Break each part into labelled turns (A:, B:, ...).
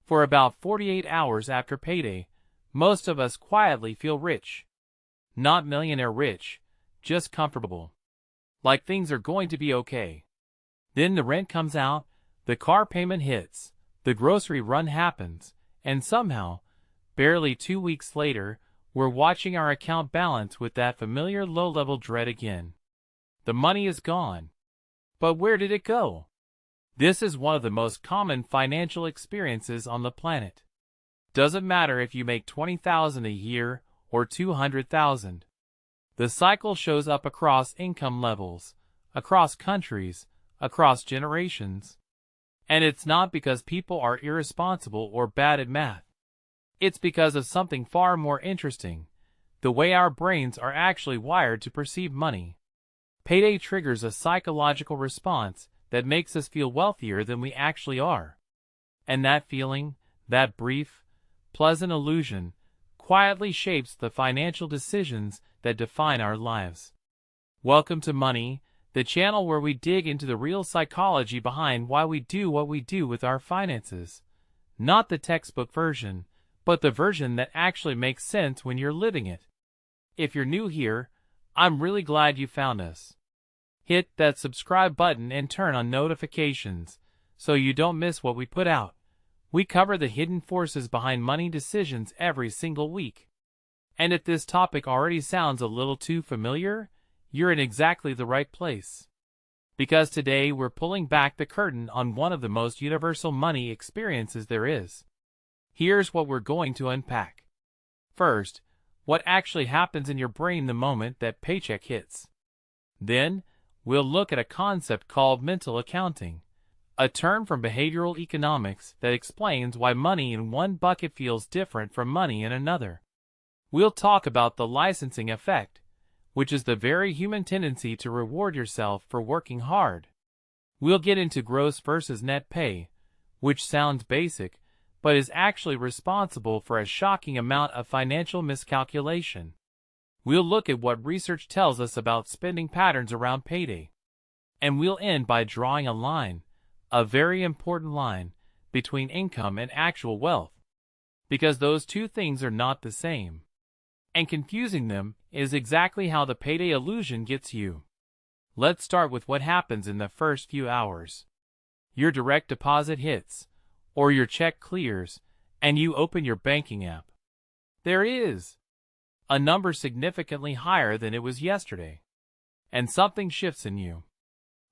A: For about 48 hours after payday, most of us quietly feel rich. Not millionaire rich, just comfortable. Like things are going to be okay. Then the rent comes out, the car payment hits, the grocery run happens, and somehow, barely 2 weeks later, we're watching our account balance with that familiar low-level dread again. The money is gone. But where did it go? This is one of the most common financial experiences on the planet. Doesn't matter if you make $20,000 a year or $200,000. The cycle shows up across income levels, across countries, across generations. And it's not because people are irresponsible or bad at math. It's because of something far more interesting, the way our brains are actually wired to perceive money. Payday triggers a psychological response that makes us feel wealthier than we actually are. And that feeling, that brief, pleasant illusion, quietly shapes the financial decisions that define our lives. Welcome to Money, the channel where we dig into the real psychology behind why we do what we do with our finances. Not the textbook version, but the version that actually makes sense when you're living it. If you're new here, I'm really glad you found us. Hit that subscribe button and turn on notifications so you don't miss what we put out. We cover the hidden forces behind money decisions every single week. And if this topic already sounds a little too familiar, you're in exactly the right place. Because today we're pulling back the curtain on one of the most universal money experiences there is. Here's what we're going to unpack. First, what actually happens in your brain the moment that paycheck hits. Then, we'll look at a concept called mental accounting, a term from behavioral economics that explains why money in one bucket feels different from money in another. We'll talk about the licensing effect, which is the very human tendency to reward yourself for working hard. We'll get into gross versus net pay, which sounds basic, but is actually responsible for a shocking amount of financial miscalculation. We'll look at what research tells us about spending patterns around payday. And we'll end by drawing a line, a very important line, between income and actual wealth. Because those two things are not the same. And confusing them is exactly how the payday illusion gets you. Let's start with what happens in the first few hours. Your direct deposit hits, or your check clears, and you open your banking app. There it is. A number significantly higher than it was yesterday. And something shifts in you.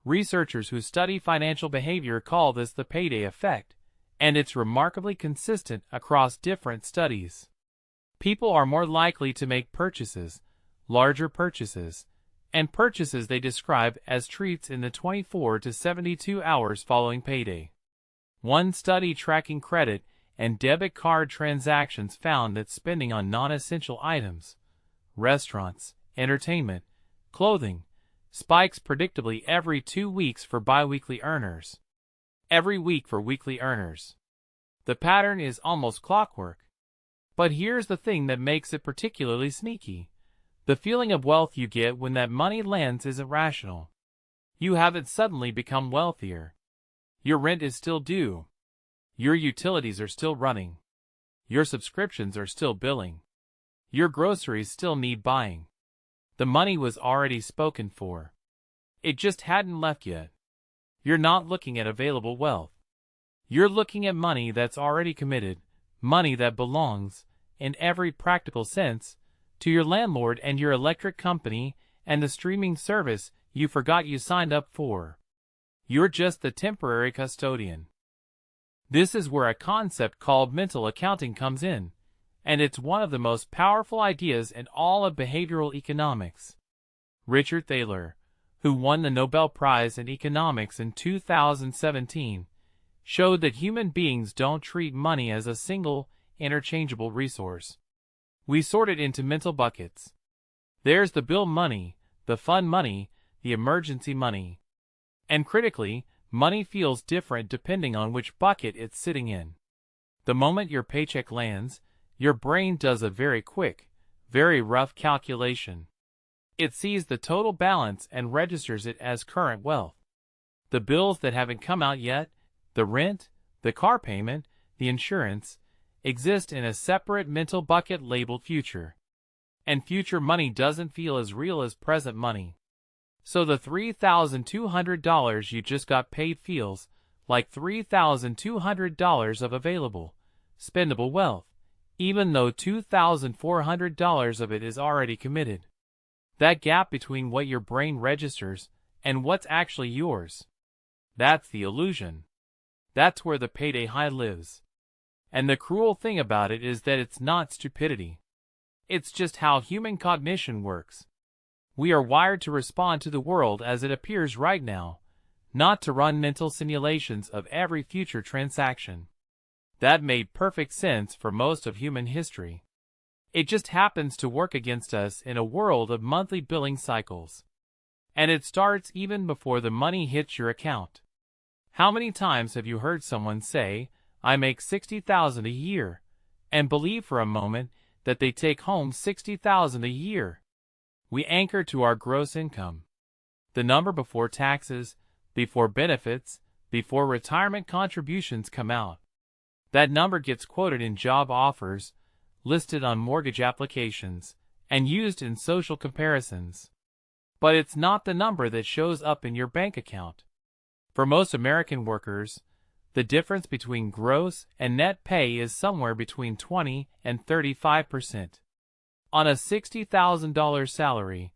A: Researchers who study financial behavior call this the payday effect, and it's remarkably consistent across different studies. People are more likely to make purchases, larger purchases, and purchases they describe as treats in the 24 to 72 hours following payday. One study tracking credit and debit card transactions found that spending on non-essential items, restaurants, entertainment, clothing, spikes predictably every 2 weeks for biweekly earners. Every week for weekly earners. The pattern is almost clockwork. But here's the thing that makes it particularly sneaky. The feeling of wealth you get when that money lands isn't rational. You haven't suddenly become wealthier. Your rent is still due. Your utilities are still running. Your subscriptions are still billing. Your groceries still need buying. The money was already spoken for. It just hadn't left yet. You're not looking at available wealth. You're looking at money that's already committed, money that belongs, in every practical sense, to your landlord and your electric company and the streaming service you forgot you signed up for. You're just the temporary custodian. This is where a concept called mental accounting comes in, and it's one of the most powerful ideas in all of behavioral economics. Richard Thaler, who won the Nobel Prize in Economics in 2017, showed that human beings don't treat money as a single, interchangeable resource. We sort it into mental buckets. There's the bill money, the fun money, the emergency money. And critically, money feels different depending on which bucket it's sitting in. The moment your paycheck lands, your brain does a very quick, very rough calculation. It sees the total balance and registers it as current wealth. The bills that haven't come out yet, the rent, the car payment, the insurance, exist in a separate mental bucket labeled future. And future money doesn't feel as real as present money. So the $3,200 you just got paid feels like $3,200 of available, spendable wealth, even though $2,400 of it is already committed. That gap between what your brain registers and what's actually yours. That's the illusion. That's where the payday high lives. And the cruel thing about it is that it's not stupidity. It's just how human cognition works. We are wired to respond to the world as it appears right now, not to run mental simulations of every future transaction. That made perfect sense for most of human history. It just happens to work against us in a world of monthly billing cycles. And it starts even before the money hits your account. How many times have you heard someone say, "I make $60,000 a year," and believe for a moment that they take home $60,000 a year? We anchor to our gross income. The number before taxes, before benefits, before retirement contributions come out. That number gets quoted in job offers, listed on mortgage applications, and used in social comparisons. But it's not the number that shows up in your bank account. For most American workers, the difference between gross and net pay is somewhere between 20 and 35%. On a $60,000 salary,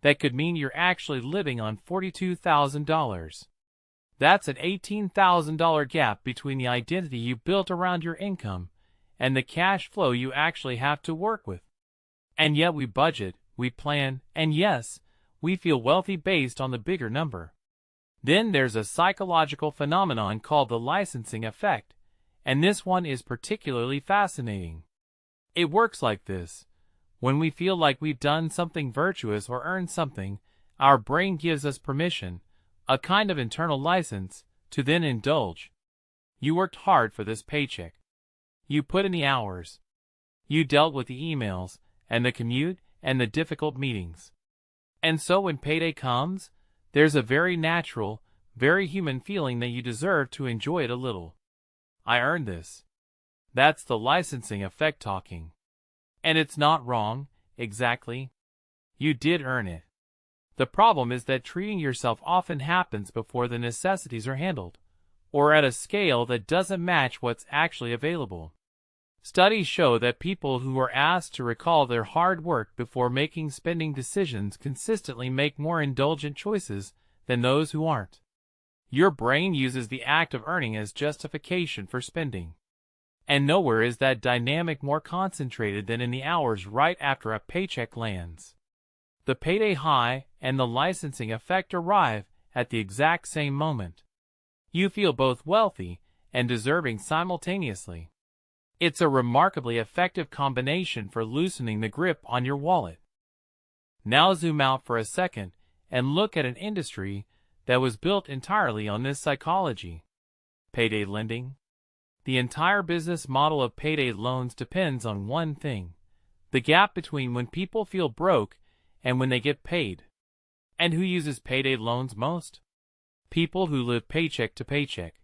A: that could mean you're actually living on $42,000. That's an $18,000 gap between the identity you built around your income and the cash flow you actually have to work with. And yet we budget, we plan, and yes, we feel wealthy based on the bigger number. Then there's a psychological phenomenon called the licensing effect, and this one is particularly fascinating. It works like this. When we feel like we've done something virtuous or earned something, our brain gives us permission, a kind of internal license, to then indulge. You worked hard for this paycheck. You put in the hours. You dealt with the emails, and the commute, and the difficult meetings. And so when payday comes, there's a very natural, very human feeling that you deserve to enjoy it a little. I earned this. That's the licensing effect talking. And it's not wrong, exactly. You did earn it. The problem is that treating yourself often happens before the necessities are handled, or at a scale that doesn't match what's actually available. Studies show that people who are asked to recall their hard work before making spending decisions consistently make more indulgent choices than those who aren't. Your brain uses the act of earning as justification for spending. And nowhere is that dynamic more concentrated than in the hours right after a paycheck lands. The payday high and the licensing effect arrive at the exact same moment. You feel both wealthy and deserving simultaneously. It's a remarkably effective combination for loosening the grip on your wallet. Now zoom out for a second and look at an industry that was built entirely on this psychology. Payday lending. The entire business model of payday loans depends on one thing: the gap between when people feel broke and when they get paid. And who uses payday loans most? People who live paycheck to paycheck.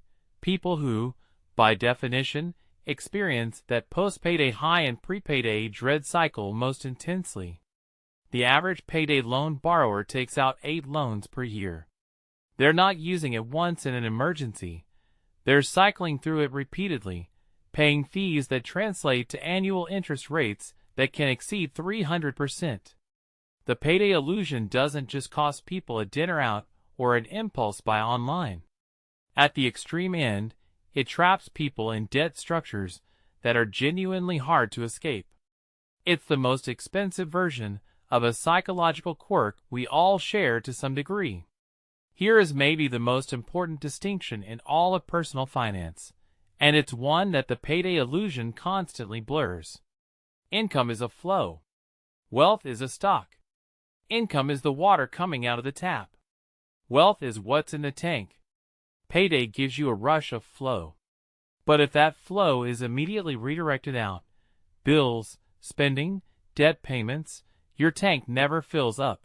A: People who, by definition, experience that post-payday high and pre-payday dread cycle most intensely. The average payday loan borrower takes out 8 loans per year. They're not using it once in an emergency. They're cycling through it repeatedly, paying fees that translate to annual interest rates that can exceed 300%. The payday illusion doesn't just cost people a dinner out or an impulse buy online. At the extreme end, it traps people in debt structures that are genuinely hard to escape. It's the most expensive version of a psychological quirk we all share to some degree. Here is maybe the most important distinction in all of personal finance, and it's one that the payday illusion constantly blurs. Income is a flow. Wealth is a stock. Income is the water coming out of the tap. Wealth is what's in the tank. Payday gives you a rush of flow. But if that flow is immediately redirected out, bills, spending, debt payments, your tank never fills up.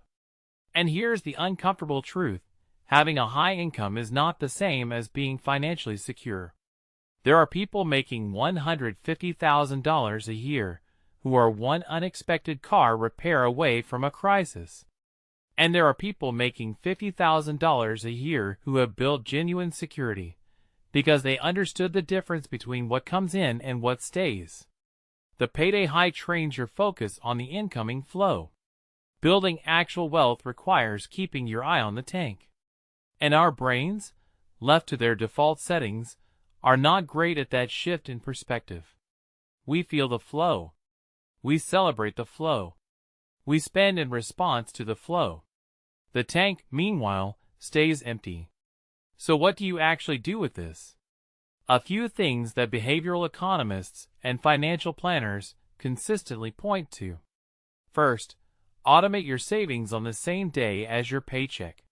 A: And here's the uncomfortable truth: having a high income is not the same as being financially secure. There are people making $150,000 a year who are one unexpected car repair away from a crisis. And there are people making $50,000 a year who have built genuine security because they understood the difference between what comes in and what stays. The payday high trains your focus on the incoming flow. Building actual wealth requires keeping your eye on the tank. And our brains, left to their default settings, are not great at that shift in perspective. We feel the flow. We celebrate the flow. We spend in response to the flow. The tank, meanwhile, stays empty. So what do you actually do with this? A few things that behavioral economists and financial planners consistently point to. First, automate your savings on the same day as your paycheck.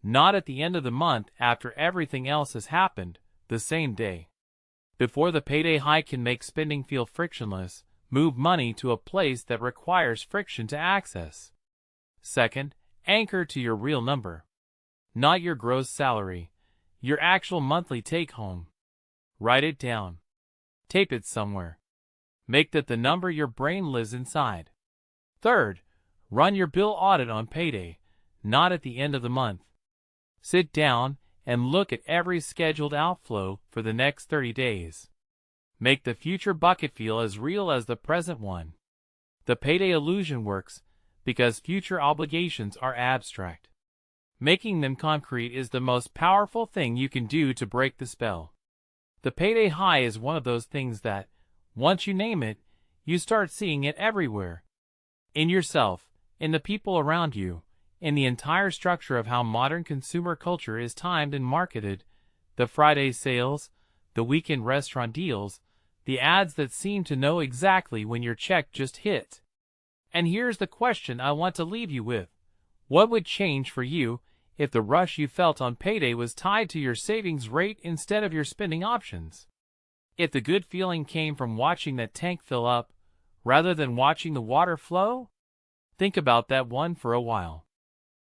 A: Not at the end of the month after everything else has happened, the same day. Before the payday hike can make spending feel frictionless, move money to a place that requires friction to access. Second, anchor to your real number. Not your gross salary, your actual monthly take-home. Write it down. Tape it somewhere. Make that the number your brain lives inside. Third, run your bill audit on payday, not at the end of the month. Sit down and look at every scheduled outflow for the next 30 days. Make the future bucket feel as real as the present one. The payday illusion works because future obligations are abstract. Making them concrete is the most powerful thing you can do to break the spell. The payday high is one of those things that, once you name it, you start seeing it everywhere. In yourself, in the people around you, in the entire structure of how modern consumer culture is timed and marketed, the Friday sales, the weekend restaurant deals, the ads that seem to know exactly when your check just hit. And here's the question I want to leave you with. What would change for you if the rush you felt on payday was tied to your savings rate instead of your spending options? If the good feeling came from watching that tank fill up, rather than watching the water flow? Think about that one for a while.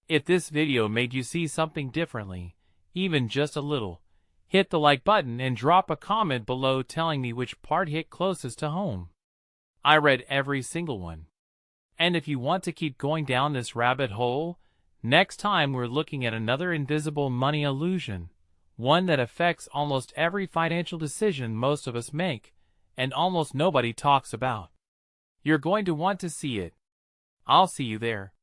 A: If this video made you see something differently, even just a little, hit the like button and drop a comment below telling me which part hit closest to home. I read every single one. And if you want to keep going down this rabbit hole, next time we're looking at another invisible money illusion, one that affects almost every financial decision most of us make, and almost nobody talks about. You're going to want to see it. I'll see you there.